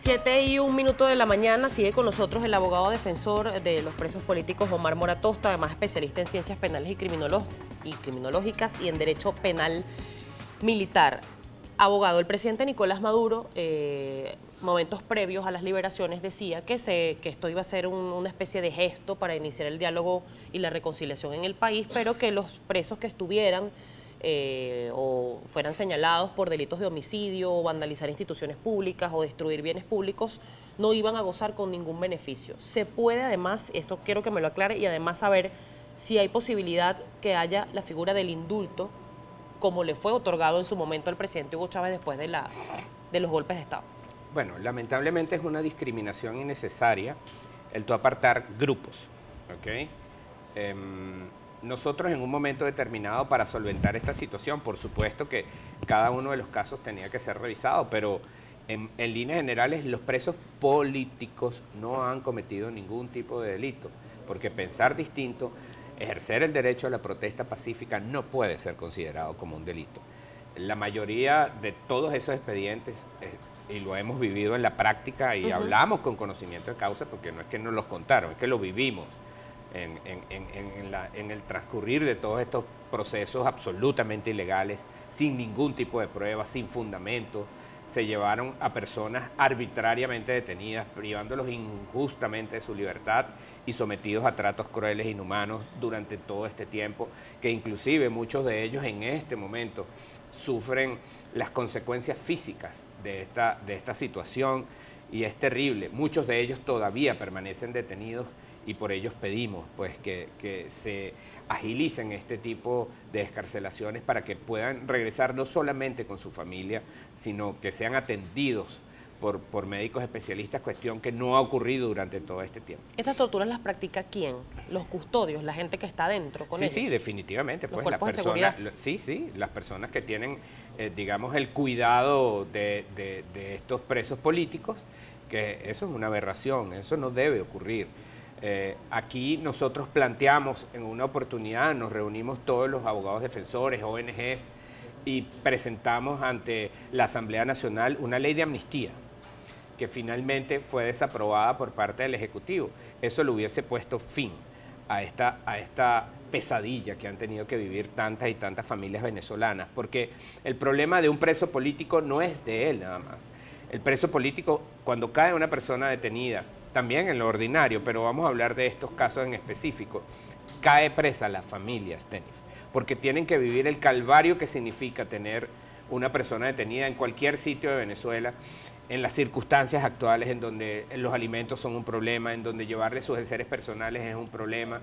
7:01 de la mañana, sigue con nosotros el abogado defensor de los presos políticos Omar Mora Tosta, además especialista en ciencias penales y criminológicas y en derecho penal militar. Abogado, el presidente Nicolás Maduro, momentos previos a las liberaciones, decía que esto iba a ser una especie de gesto para iniciar el diálogo y la reconciliación en el país, pero que los presos que estuvieran o fueran señalados por delitos de homicidio o vandalizar instituciones públicas o destruir bienes públicos no iban a gozar con ningún beneficio. Se puede además, esto quiero que me lo aclare, y además saber si hay posibilidad que haya la figura del indulto como le fue otorgado en su momento al presidente Hugo Chávez después de los golpes de Estado. Bueno, lamentablemente es una discriminación innecesaria el tú apartar grupos, ¿ok? Nosotros en un momento determinado para solventar esta situación, por supuesto que cada uno de los casos tenía que ser revisado, pero en líneas generales los presos políticos no han cometido ningún tipo de delito, porque pensar distinto, ejercer el derecho a la protesta pacífica no puede ser considerado como un delito. La mayoría de todos esos expedientes, y lo hemos vivido en la práctica y hablamos con conocimiento de causa, porque no es que nos los contaron, es que lo vivimos en el transcurrir de todos estos procesos absolutamente ilegales, sin ningún tipo de prueba, sin fundamento. Se llevaron a personas arbitrariamente detenidas, privándolos injustamente de su libertad y sometidos a tratos crueles e inhumanos durante todo este tiempo, que inclusive muchos de ellos en este momento sufren las consecuencias físicas de esta situación, y es terrible. Muchos de ellos todavía permanecen detenidos y por ellos pedimos pues que se agilicen este tipo de excarcelaciones para que puedan regresar no solamente con su familia, sino que sean atendidos por médicos especialistas, cuestión que no ha ocurrido durante todo este tiempo. ¿Estas torturas las practica quién? ¿Los custodios, la gente que está adentro con ellos? Sí, definitivamente. ¿Los pues cuerpos de seguridad? Sí, las personas que tienen, digamos, el cuidado de estos presos políticos, que eso es una aberración, eso no debe ocurrir. Aquí nosotros planteamos en una oportunidad, nos reunimos todos los abogados defensores, ONGs, y presentamos ante la Asamblea Nacional una ley de amnistía, que finalmente fue desaprobada por parte del Ejecutivo. Eso le hubiese puesto fin a esta pesadilla que han tenido que vivir tantas y tantas familias venezolanas, porque el problema de un preso político no es de él nada más. El preso político, cuando cae una persona detenida, también en lo ordinario, pero vamos a hablar de estos casos en específico, cae presa la familia, Stenif, porque tienen que vivir el calvario que significa tener una persona detenida en cualquier sitio de Venezuela, en las circunstancias actuales en donde los alimentos son un problema, en donde llevarle sus enseres personales es un problema,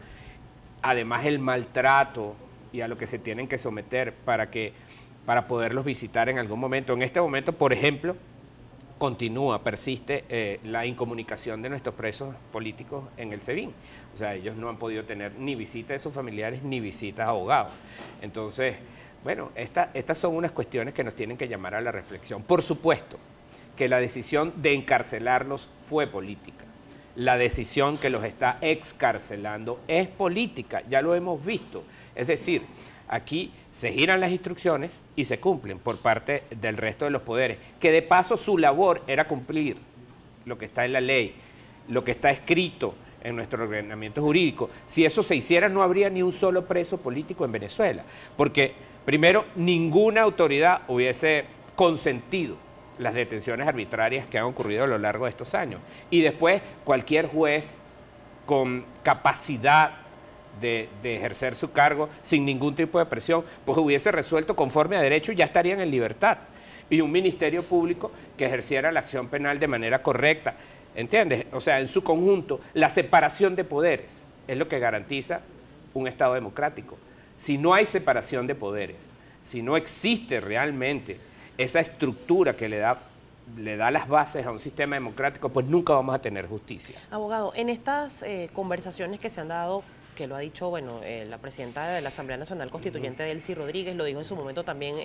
además el maltrato y a lo que se tienen que someter para poderlos visitar en algún momento. En este momento, por ejemplo, persiste la incomunicación de nuestros presos políticos en el SEBIN. O sea, ellos no han podido tener ni visita de sus familiares ni visitas a abogados. Entonces, bueno, estas son unas cuestiones que nos tienen que llamar a la reflexión. Por supuesto que la decisión de encarcelarlos fue política. La decisión que los está excarcelando es política, ya lo hemos visto. Es decir, aquí se giran las instrucciones y se cumplen por parte del resto de los poderes, que de paso su labor era cumplir lo que está en la ley, lo que está escrito en nuestro ordenamiento jurídico. Si eso se hiciera, no habría ni un solo preso político en Venezuela, porque primero, ninguna autoridad hubiese consentido las detenciones arbitrarias que han ocurrido a lo largo de estos años, y después cualquier juez con capacidad de ejercer su cargo sin ningún tipo de presión, pues hubiese resuelto conforme a derecho y ya estarían en libertad. Y un ministerio público que ejerciera la acción penal de manera correcta, ¿entiendes? O sea, en su conjunto, la separación de poderes es lo que garantiza un Estado democrático. Si no hay separación de poderes, si no existe realmente esa estructura que le da las bases a un sistema democrático, pues nunca vamos a tener justicia. Abogado, en estas conversaciones que se han dado, que lo ha dicho, bueno, la presidenta de la Asamblea Nacional Constituyente, Delcy Rodríguez, lo dijo en su momento también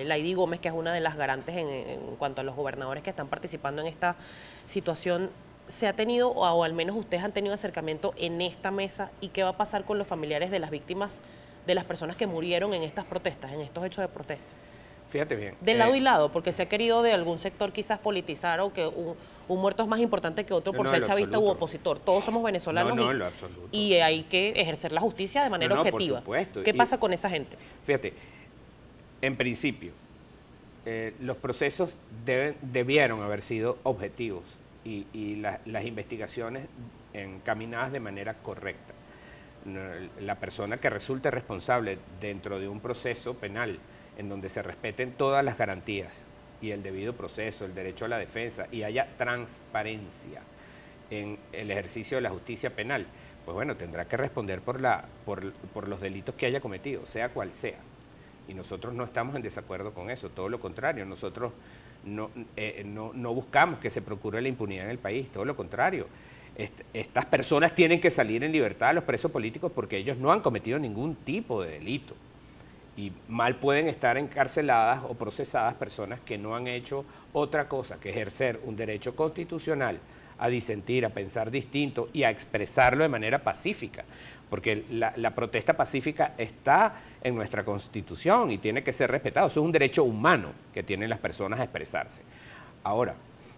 Lady Gómez, que es una de las garantes en cuanto a los gobernadores que están participando en esta situación, ¿se ha tenido, o al menos ustedes han tenido acercamiento en esta mesa, y qué va a pasar con los familiares de las víctimas, de las personas que murieron en estas protestas, en estos hechos de protesta? Fíjate bien. De lado y lado, porque se ha querido de algún sector quizás politizar o que un muerto es más importante que otro por No, ser en lo chavista u absoluto. opositor. Todos somos venezolanos No, en lo absoluto. y hay que ejercer la justicia de manera No, por objetiva. supuesto. ¿Qué Y pasa con esa gente? fíjate, en principio, los procesos debieron haber sido objetivos y las investigaciones encaminadas de manera correcta. La persona que resulte responsable dentro de un proceso penal en donde se respeten todas las garantías y el debido proceso, el derecho a la defensa y haya transparencia en el ejercicio de la justicia penal, pues bueno, tendrá que responder por los delitos que haya cometido, sea cual sea. Y nosotros no estamos en desacuerdo con eso, todo lo contrario, nosotros no buscamos que se procure la impunidad en el país, todo lo contrario. Estas personas tienen que salir en libertad, los presos políticos, porque ellos no han cometido ningún tipo de delito. Y mal pueden estar encarceladas o procesadas personas que no han hecho otra cosa que ejercer un derecho constitucional a disentir, a pensar distinto y a expresarlo de manera pacífica, porque la protesta pacífica está en nuestra Constitución y tiene que ser respetado. Eso es un derecho humano que tienen las personas a expresarse. Ahora,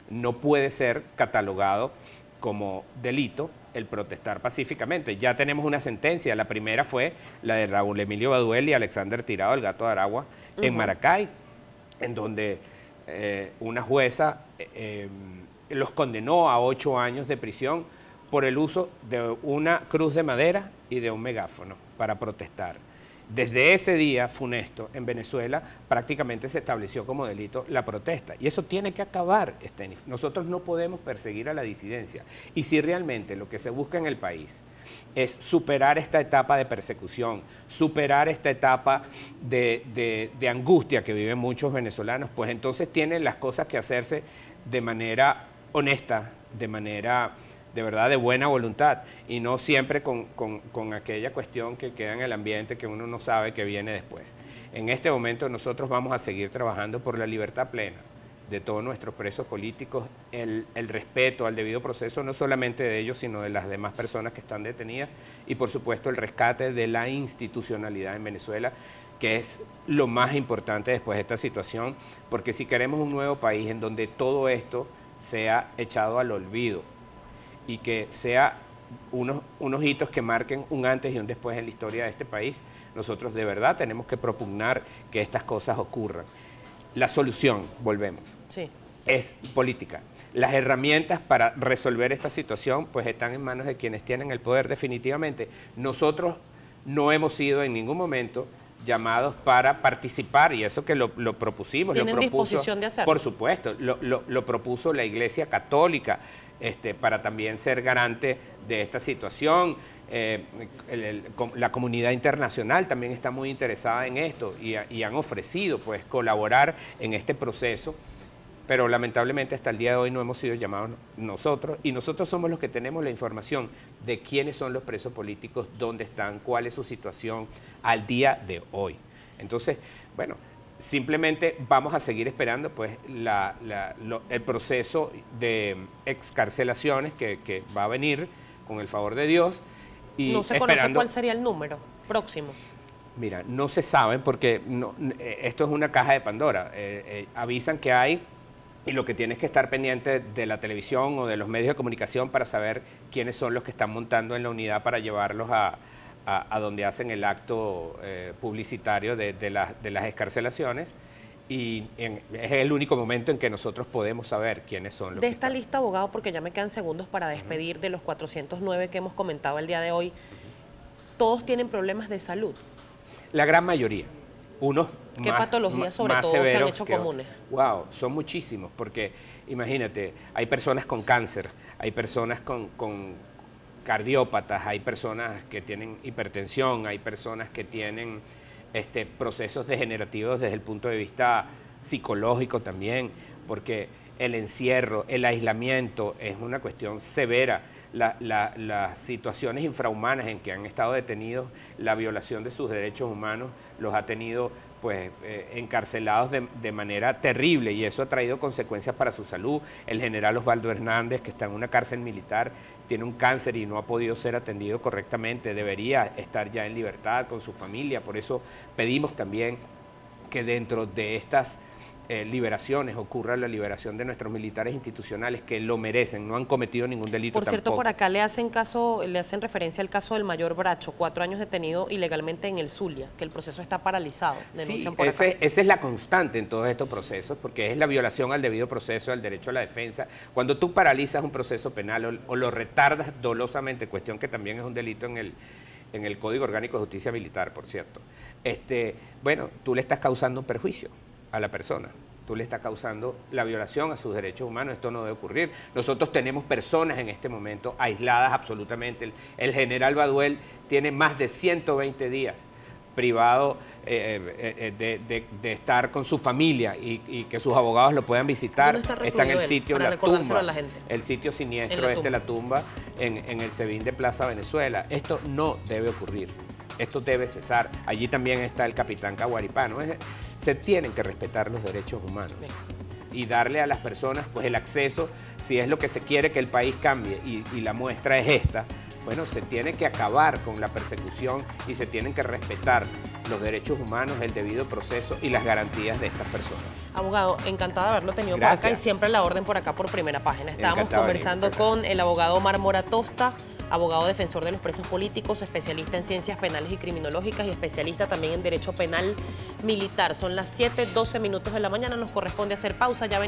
no puede ser catalogado como delito el protestar pacíficamente. Ya tenemos una sentencia, la primera fue la de Raúl Emilio Baduel y Alexander Tirado, el Gato de Aragua, en Maracay, en donde una jueza los condenó a 8 años de prisión por el uso de una cruz de madera y de un megáfono para protestar. Desde ese día funesto en Venezuela prácticamente se estableció como delito la protesta y eso tiene que acabar, Estenis. Nosotros no podemos perseguir a la disidencia y si realmente lo que se busca en el país es superar esta etapa de persecución, superar esta etapa de angustia que viven muchos venezolanos, pues entonces tienen las cosas que hacerse de manera honesta, de manera de verdad de buena voluntad y no siempre con aquella cuestión que queda en el ambiente que uno no sabe que viene después. En este momento nosotros vamos a seguir trabajando por la libertad plena de todos nuestros presos políticos, el respeto al debido proceso, no solamente de ellos, sino de las demás personas que están detenidas y por supuesto el rescate de la institucionalidad en Venezuela, que es lo más importante después de esta situación, porque si queremos un nuevo país en donde todo esto sea echado al olvido, y que sea unos hitos que marquen un antes y un después en la historia de este país, nosotros de verdad tenemos que propugnar que estas cosas ocurran. La solución, volvemos, sí, es política. Las herramientas para resolver esta situación pues están en manos de quienes tienen el poder definitivamente. Nosotros no hemos sido en ningún momento llamados para participar y eso que lo propusimos. ¿Tienen disposición de hacerlo? Por supuesto, lo propuso la Iglesia Católica para también ser garante de esta situación. La comunidad internacional también está muy interesada en esto y han ofrecido pues colaborar en este proceso, pero lamentablemente hasta el día de hoy no hemos sido llamados nosotros y nosotros somos los que tenemos la información de quiénes son los presos políticos, dónde están, cuál es su situación al día de hoy. Entonces, bueno, simplemente vamos a seguir esperando pues el proceso de excarcelaciones que va a venir con el favor de Dios. Y no se conoce cuál sería el número próximo. Mira, no se sabe porque esto es una caja de Pandora. Avisan que hay y lo que tienes que estar pendiente de la televisión o de los medios de comunicación para saber quiénes son los que están montando en la unidad para llevarlos a donde hacen el acto publicitario de las excarcelaciones. Y es el único momento en que nosotros podemos saber quiénes son los de esta lista, abogado, porque ya me quedan segundos para despedir de los 409 que hemos comentado el día de hoy, ¿todos tienen problemas de salud? La gran mayoría. Unos ¿qué patologías sobre más todo se han severos hecho comunes? Wow, son muchísimos, porque imagínate, hay personas con cáncer, hay personas con cardiópatas, hay personas que tienen hipertensión, hay personas que tienen procesos degenerativos desde el punto de vista psicológico también, porque el encierro, el aislamiento es una cuestión severa. Las situaciones infrahumanas en que han estado detenidos, la violación de sus derechos humanos, los ha tenido pues encarcelados de manera terrible y eso ha traído consecuencias para su salud. El general Osvaldo Hernández, que está en una cárcel militar, tiene un cáncer y no ha podido ser atendido correctamente, debería estar ya en libertad con su familia. Por eso pedimos también que dentro de estas liberaciones, ocurra la liberación de nuestros militares institucionales que lo merecen, no han cometido ningún delito Por cierto, tampoco. por acá le hacen referencia al caso del mayor Bracho, 4 años detenido ilegalmente en el Zulia, que el proceso está paralizado, denuncian por acá. Esa es la constante en todos estos procesos, porque es la violación al debido proceso, al derecho a la defensa. Cuando tú paralizas un proceso penal o lo retardas dolosamente, cuestión que también es un delito en el Código Orgánico de Justicia Militar, por cierto, bueno, tú le estás causando un perjuicio a la persona. Tú le estás causando la violación a sus derechos humanos, esto no debe ocurrir. Nosotros tenemos personas en este momento aisladas absolutamente. El general Baduel tiene más de 120 días privado de estar con su familia y que sus abogados lo puedan visitar. Está en el sitio La Tumba, el sitio siniestro La Tumba, en el SEBIN de Plaza Venezuela. Esto no debe ocurrir. Esto debe cesar. Allí también está el capitán Caguaripano. Se tienen que respetar los derechos humanos y darle a las personas pues el acceso, si es lo que se quiere que el país cambie, y la muestra es esta. Bueno, se tiene que acabar con la persecución y se tienen que respetar los derechos humanos, el debido proceso y las garantías de estas personas. Abogado, encantada de haberlo tenido Gracias. por acá y siempre la orden por acá por Primera Página. Estábamos Encantado, conversando con el abogado Omar Mora Tosta, abogado defensor de los presos políticos, especialista en ciencias penales y criminológicas y especialista también en derecho penal militar. Son las 7:12 de la mañana, nos corresponde hacer pausa. Ya